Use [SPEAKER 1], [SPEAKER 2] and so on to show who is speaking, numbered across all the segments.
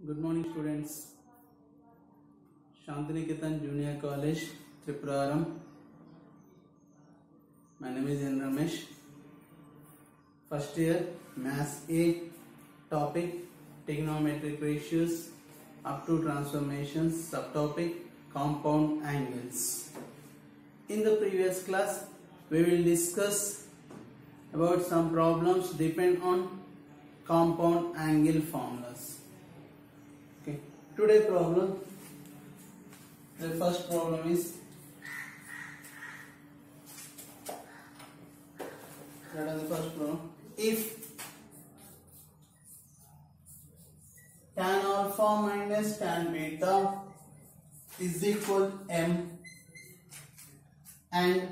[SPEAKER 1] Good morning, students. Shantiniketan Junior College, Tripuraram. My name is N. Ramesh. First year, Maths A, topic trigonometric ratios up to transformations, subtopic compound angles. In the previous class, we will discuss about some problems depend on compound angle formulas. Okay. Today problem, the first problem is if tan alpha minus tan beta is equal m and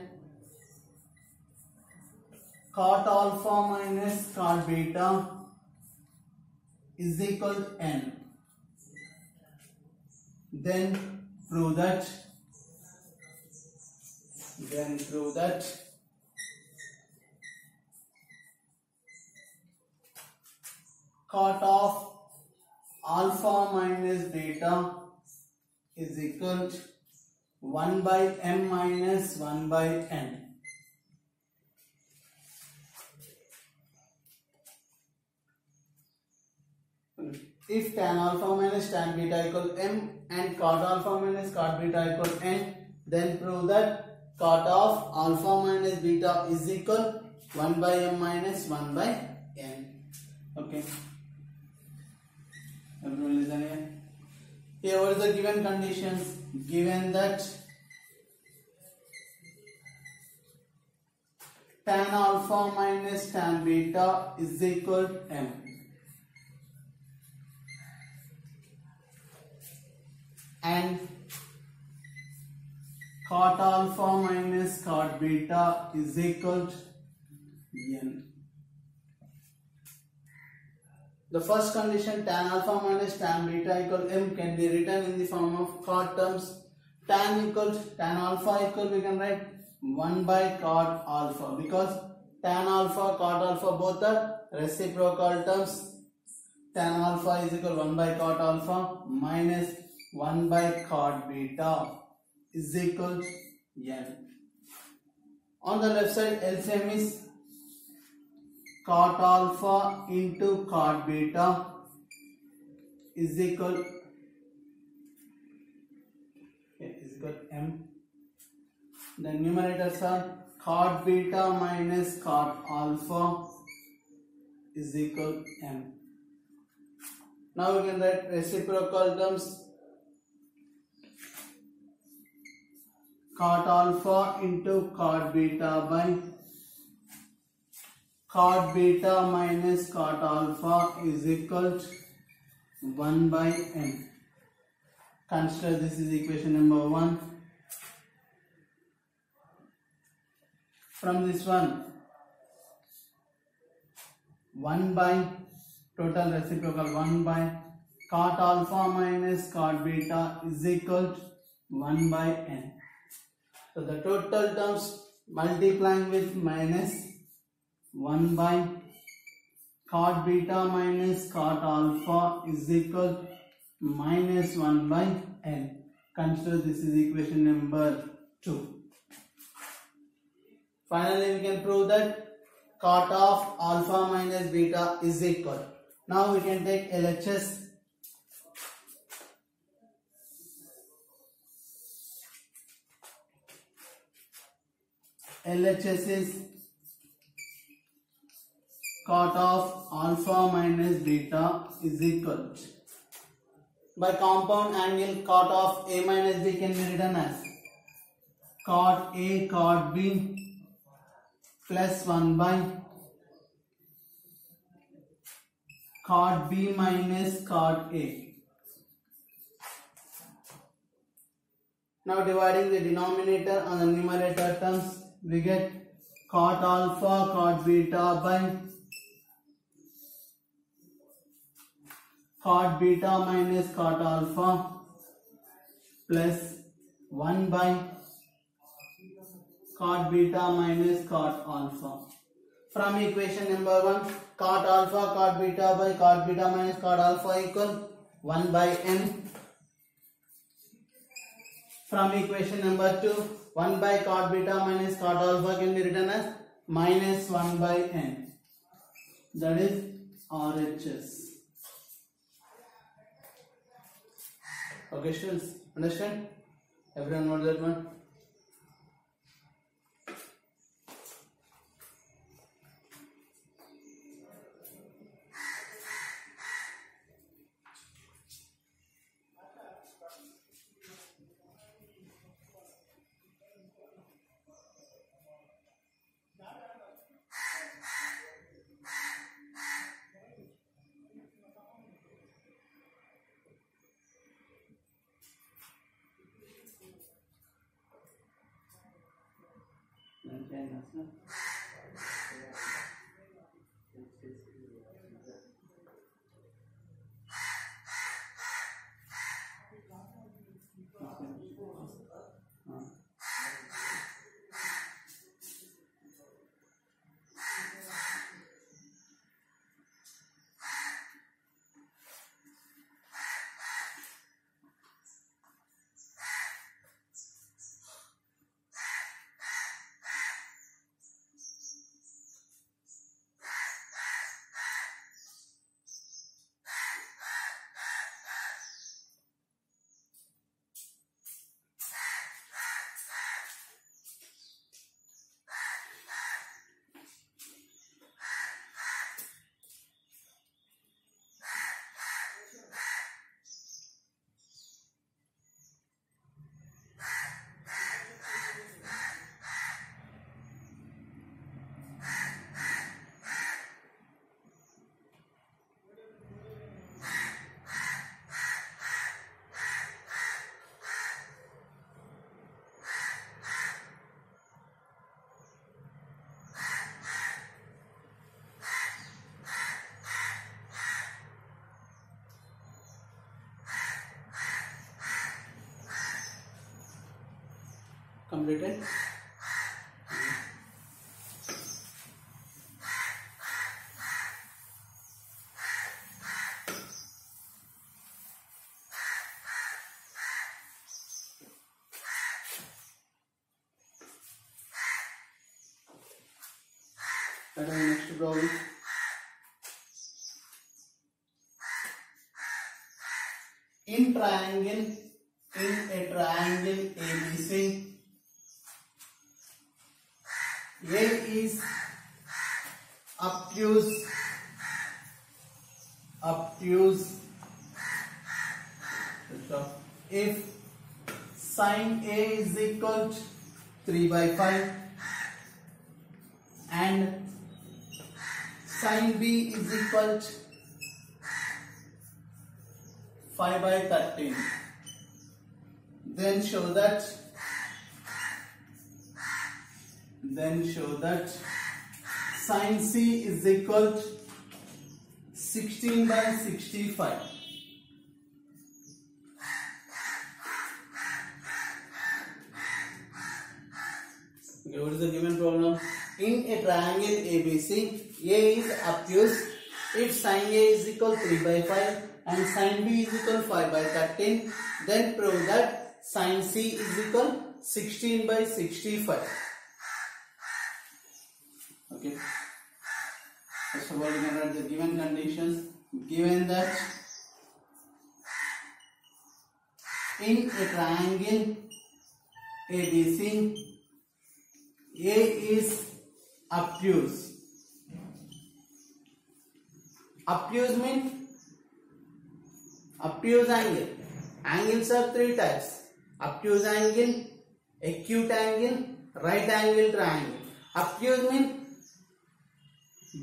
[SPEAKER 1] cot alpha minus cot beta is equal n, then prove that cot of alpha minus beta is equal to 1 by m minus 1 by n. If tan alpha minus tan beta equal m and cot alpha minus cot beta equal n, then prove that cot of alpha minus beta is equal 1 by m minus 1 by n. Okay. Everyone listen here. Here what is the given conditions? Given that tan alpha minus tan beta is equal to m. And cot alpha minus cot beta is equal to n. The first condition, tan alpha minus tan beta equal m, can be written in the form of cot terms. Tan equals tan alpha equal, we can write 1 by cot alpha, because tan alpha cot alpha both are reciprocal terms. Tan alpha is equal 1 by cot alpha minus 1 by cot beta is equal to n. On the left side, LCM is cot alpha into cot beta is equal m. The numerators are cot beta minus cot alpha is equal m. Now we can write reciprocal terms. Cot alpha into cot beta by cot beta minus cot alpha is equal to 1 by n. Consider this is equation number 1. From this one, 1 by total reciprocal 1 by cot alpha minus cot beta is equal to 1 by n. So the total terms multiplying with minus 1 by cot beta minus cot alpha is equal to minus 1 by n. Consider this is equation number 2. Finally, we can prove that cot of alpha minus beta is equal. Now we can take LHS. LHS is cot of alpha minus beta is equal to, by compound angle, cot of A minus B can be written as cot A cot B plus 1 by cot B minus cot A. Now dividing the denominator on the numerator terms, we get cot alpha cot beta by cot beta minus cot alpha plus 1 by cot beta minus cot alpha. From equation number 1, cot alpha cot beta by cot beta minus cot alpha equal 1 by n. From equation number 2, 1 by cot beta minus cot alpha can be written as minus 1 by n. That is RHS. Okay, students, understand? Everyone knows that one? Completed. That is next problem. In a triangle ABC, A is obtuse if sin A is equal to 3 by 5 and sin B is equal to 5 by 13, then show that sin C is equal to 16 by 65. Okay, what is the given problem? In a triangle ABC, A is obtuse if sin A is equal to 3 by 5 and sin B is equal to 5 by 13, then prove that sin C is equal to 16 by 65. Okay. First of all, we can write the given conditions. Given that in a triangle ABC, A is obtuse. Obtuse means obtuse angle. Angles are three types: obtuse angle, acute angle, right angle triangle. Obtuse means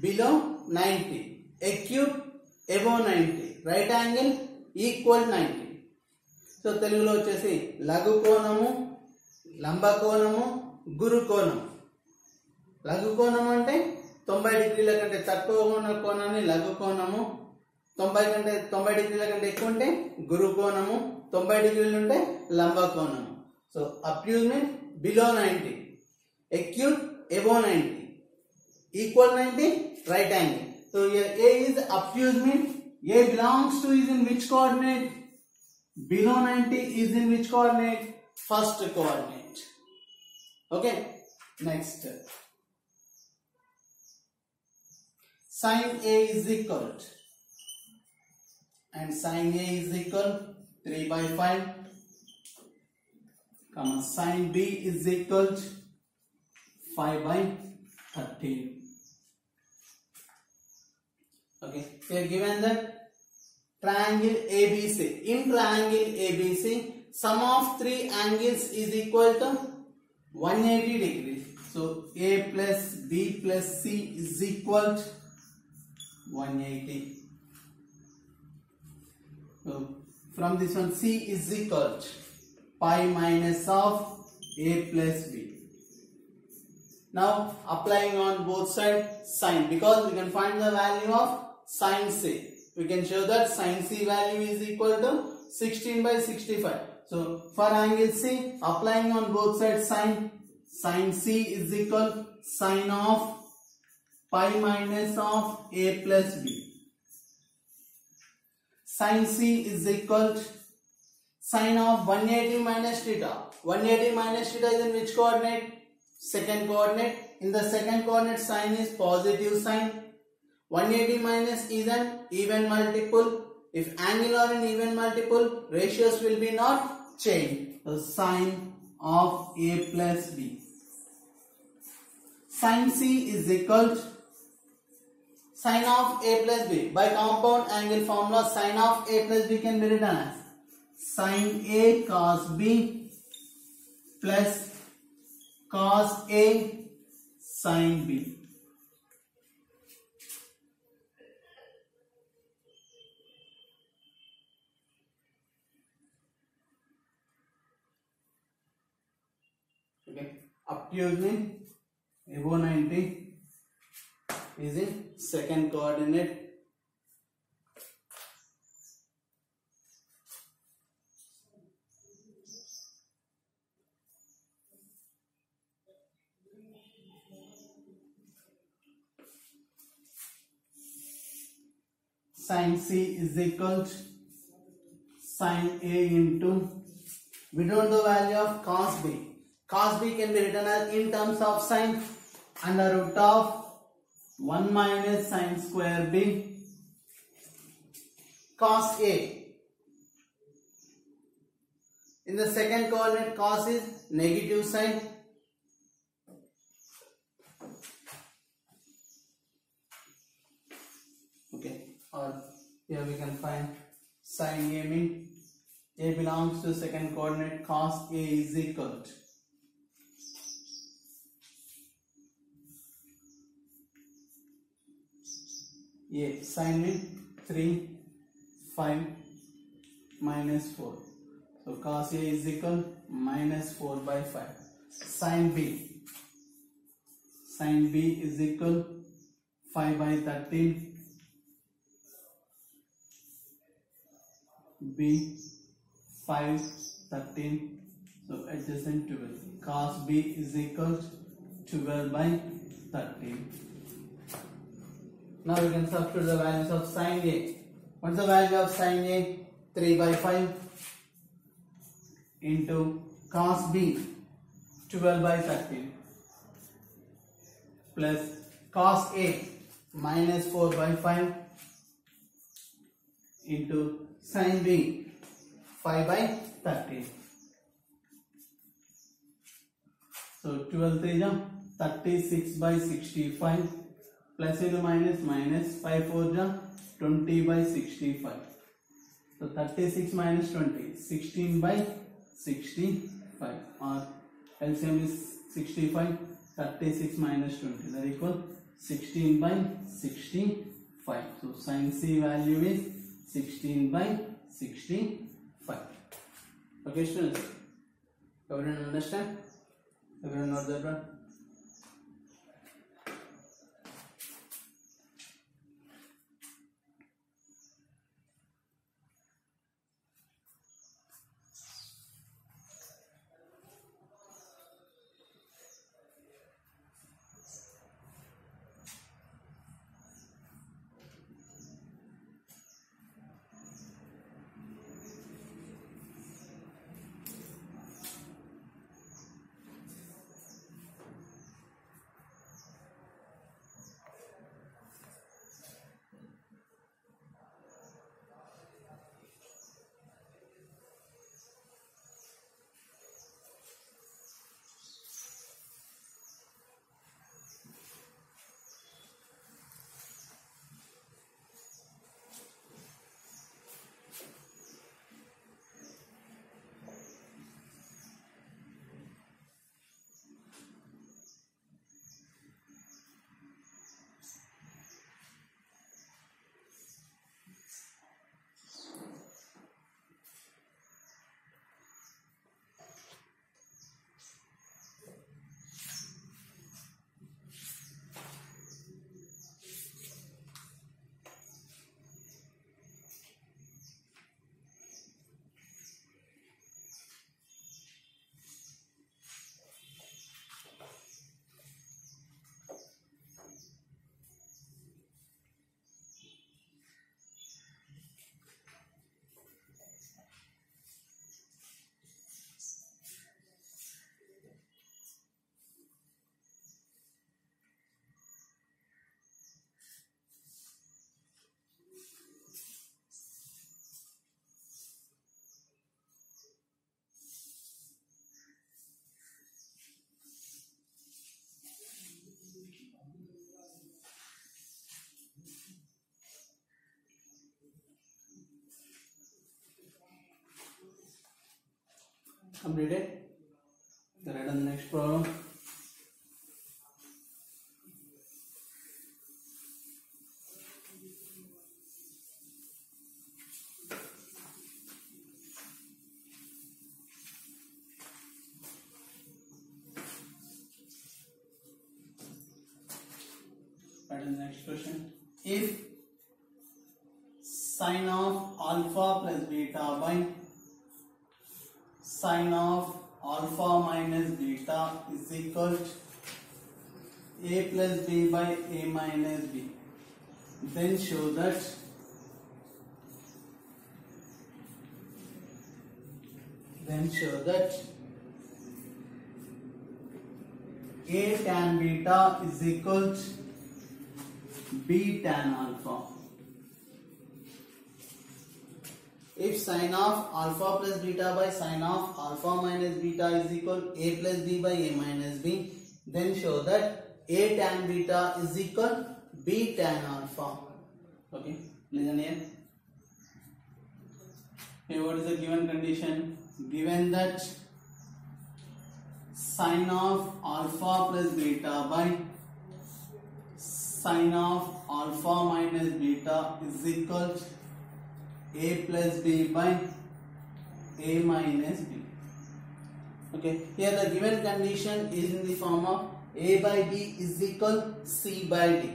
[SPEAKER 1] below 90, acute above 90, right angle equal 90. So తెలుగులో వచ్చేసి లఘు కోణము, లంబ కోణము, గురు కోణం. లఘు కోణం అంటే 90 డిగ్రీల కంటే తక్కువ ఉన్న కోణాన్ని లఘు కోణము, 90 డిగ్రీల కంటే ఎక్కువ ఉంటే గురు కోణము, 90 డిగ్రీలు ఉంటే లంబ కోణము. So obtuse means below 90, acute above 90, equal 90, right angle. So here A is obtuse means A belongs to is in which coordinate? Below 90 is in which coordinate? First coordinate. Okay. Next. Sin A is equal to, and sin A is equal 3 by 5, comma sin B is equal to 5 by 13. Okay, we are given that triangle ABC. In triangle ABC, sum of three angles is equal to 180 degrees. So A plus B plus C is equal to 180. So from this one, C is equal to pi minus of A plus B. Now applying on both sides sine, because we can find the value of sin C. We can show that sin C value is equal to 16 by 65. So for angle C, applying on both sides sin C is equal to sine of pi minus of A plus B. Sin C is equal to sine of 180 minus theta. 180 minus theta is in which coordinate? Second coordinate. In the second coordinate, sine is positive sign. 180 minus is an even multiple. If angle are an even multiple, ratios will be not changed. So sine of A plus B. Sin C is equal to sine of A plus B. By compound angle formula, sine of A plus B can be written as sine A cos B plus cos A sin B. Okay, up to using above 90 is in second coordinate. Sin C is equal to sin A into, we don't know value of cos B. Cos B can be written as in terms of sine under root of 1 minus sine square B cos A. In the second coordinate, cos is negative sign. Okay, or here we can find sin A mean A belongs to second coordinate, cos A is equal to A sin mean 3, 5 minus 4. So cos A is equal minus 4 by 5. Sin B is equal 5 by 13. B 5, 13. So adjacent 12. Cos B is equal 12 by 13. Now we can substitute the values of sin A. What's the value of sin A? 3 by 5 into cos B 12 by 13 plus cos A minus 4 by 5 into sin B 5 by 13. So 12 3 is 36 by 65 plus into minus 5 4 is 20 by 65. So 36 minus 20, 16 by 65, or LCM is 65, 36 minus 20, that equal 16 by 65. So sin C value is 16 by 65. Okay students, everyone understand? Everyone know that one? Completed. Write on the next problem. Write on the next question. If sine of alpha plus beta by sine of alpha minus beta is equal to a plus b by a minus b, then show that a tan beta is equal to b tan alpha. If sine of alpha plus beta by sine of alpha minus beta is equal to a plus b by a minus b, then show that a tan beta is equal to b tan alpha. Okay, listen here. Here what is the given condition? Given that sine of alpha plus beta by sine of alpha minus beta is equal to a plus b by a minus b. Okay, here the given condition is in the form of a by b is equal c by d,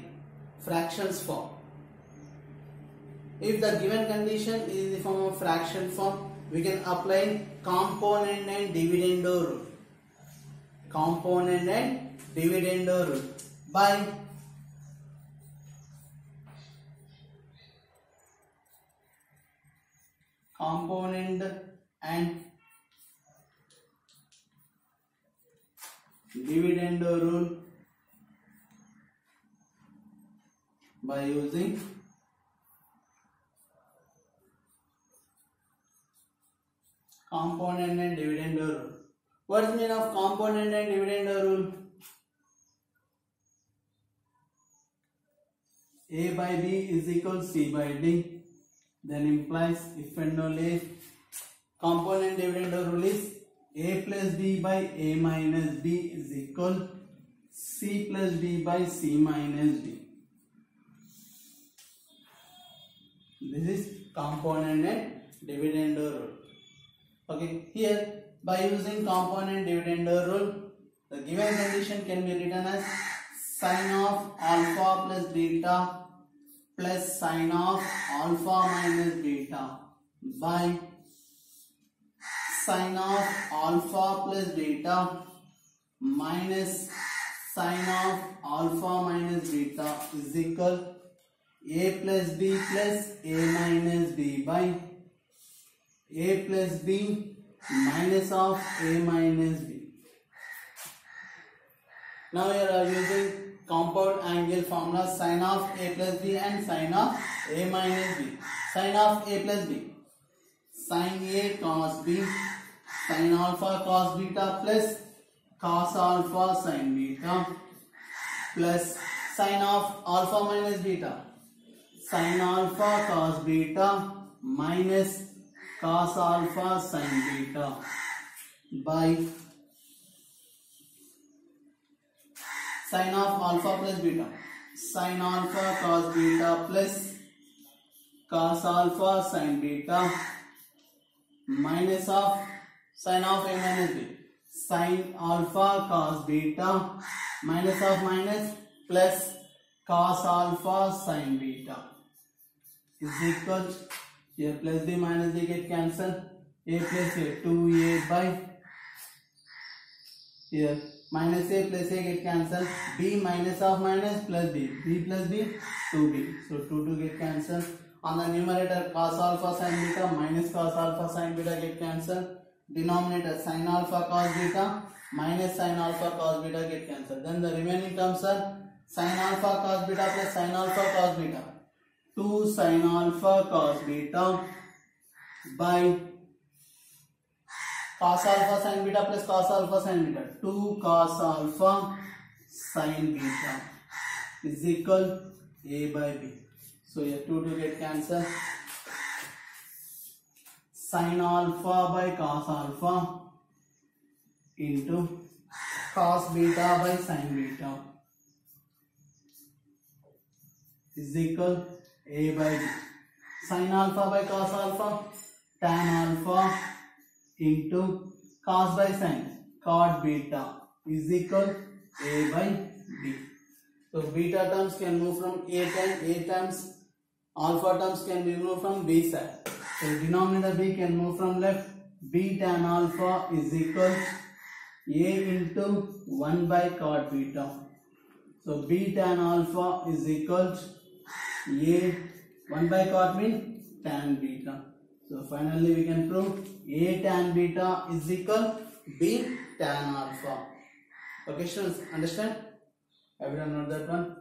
[SPEAKER 1] fractions form. If the given condition is in the form of fraction form, we can apply component and dividendo rule. Component and dividendo rule by component and dividendo rule by using component and dividendo rule. What is the meaning of component and dividendo rule? A by b is equal to c by d. Then implies if and only if component dividendo rule is a plus b by a minus b is equal c plus d by c minus d. This is component and dividendo rule. Okay, here by using component dividendo rule, the given condition can be written as sine of alpha plus beta plus sine of alpha minus beta by sine of alpha plus beta minus sine of alpha minus beta is equal a plus b plus a minus b by a plus b minus of a minus b. Now we are using compound angle formula sine of a plus b and sine of a minus b. Sine of a plus b, sine a cos b, sine alpha cos beta plus cos alpha sine beta plus sine of alpha minus beta, sine alpha cos beta minus cos alpha sine beta by sine of alpha plus beta, sine alpha cos beta plus cos alpha sine beta minus of sine of a minus b, sine alpha cos beta minus of minus plus cos alpha sine beta is equal to, here plus b minus b get cancelled, a plus a 2a by, here minus a plus a get cancelled, b minus of minus plus b, b plus b 2b, so 2 get cancelled. On the numerator cos alpha sin beta minus cos alpha sin beta get cancelled, denominator sin alpha cos beta minus sin alpha cos beta get cancelled. Then the remaining terms are sin alpha cos beta plus sin alpha cos beta, 2 sin alpha cos beta by cos alpha sin beta plus cos alpha sin beta, 2 cos alpha sin beta is equal a by b. So here 2 get cancelled. Sin alpha by cos alpha into cos beta by sin beta is equal A by B. Sin alpha by cos alpha, tan alpha into cos by sin, cot beta is equal A by B. So beta terms can move from A terms, alpha terms can be moved from B side. So denominator B can move from left. B tan alpha is equal A into 1 by cot beta. So B tan alpha is equal A 1 by cot means tan beta. So finally we can prove A tan beta is equal B tan alpha. Okay students, understand? Everyone know that one?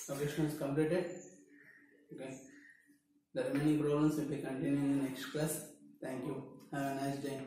[SPEAKER 1] Solution is completed. Okay. The remaining problems will be continuing in the next class. Thank you. Have a nice day.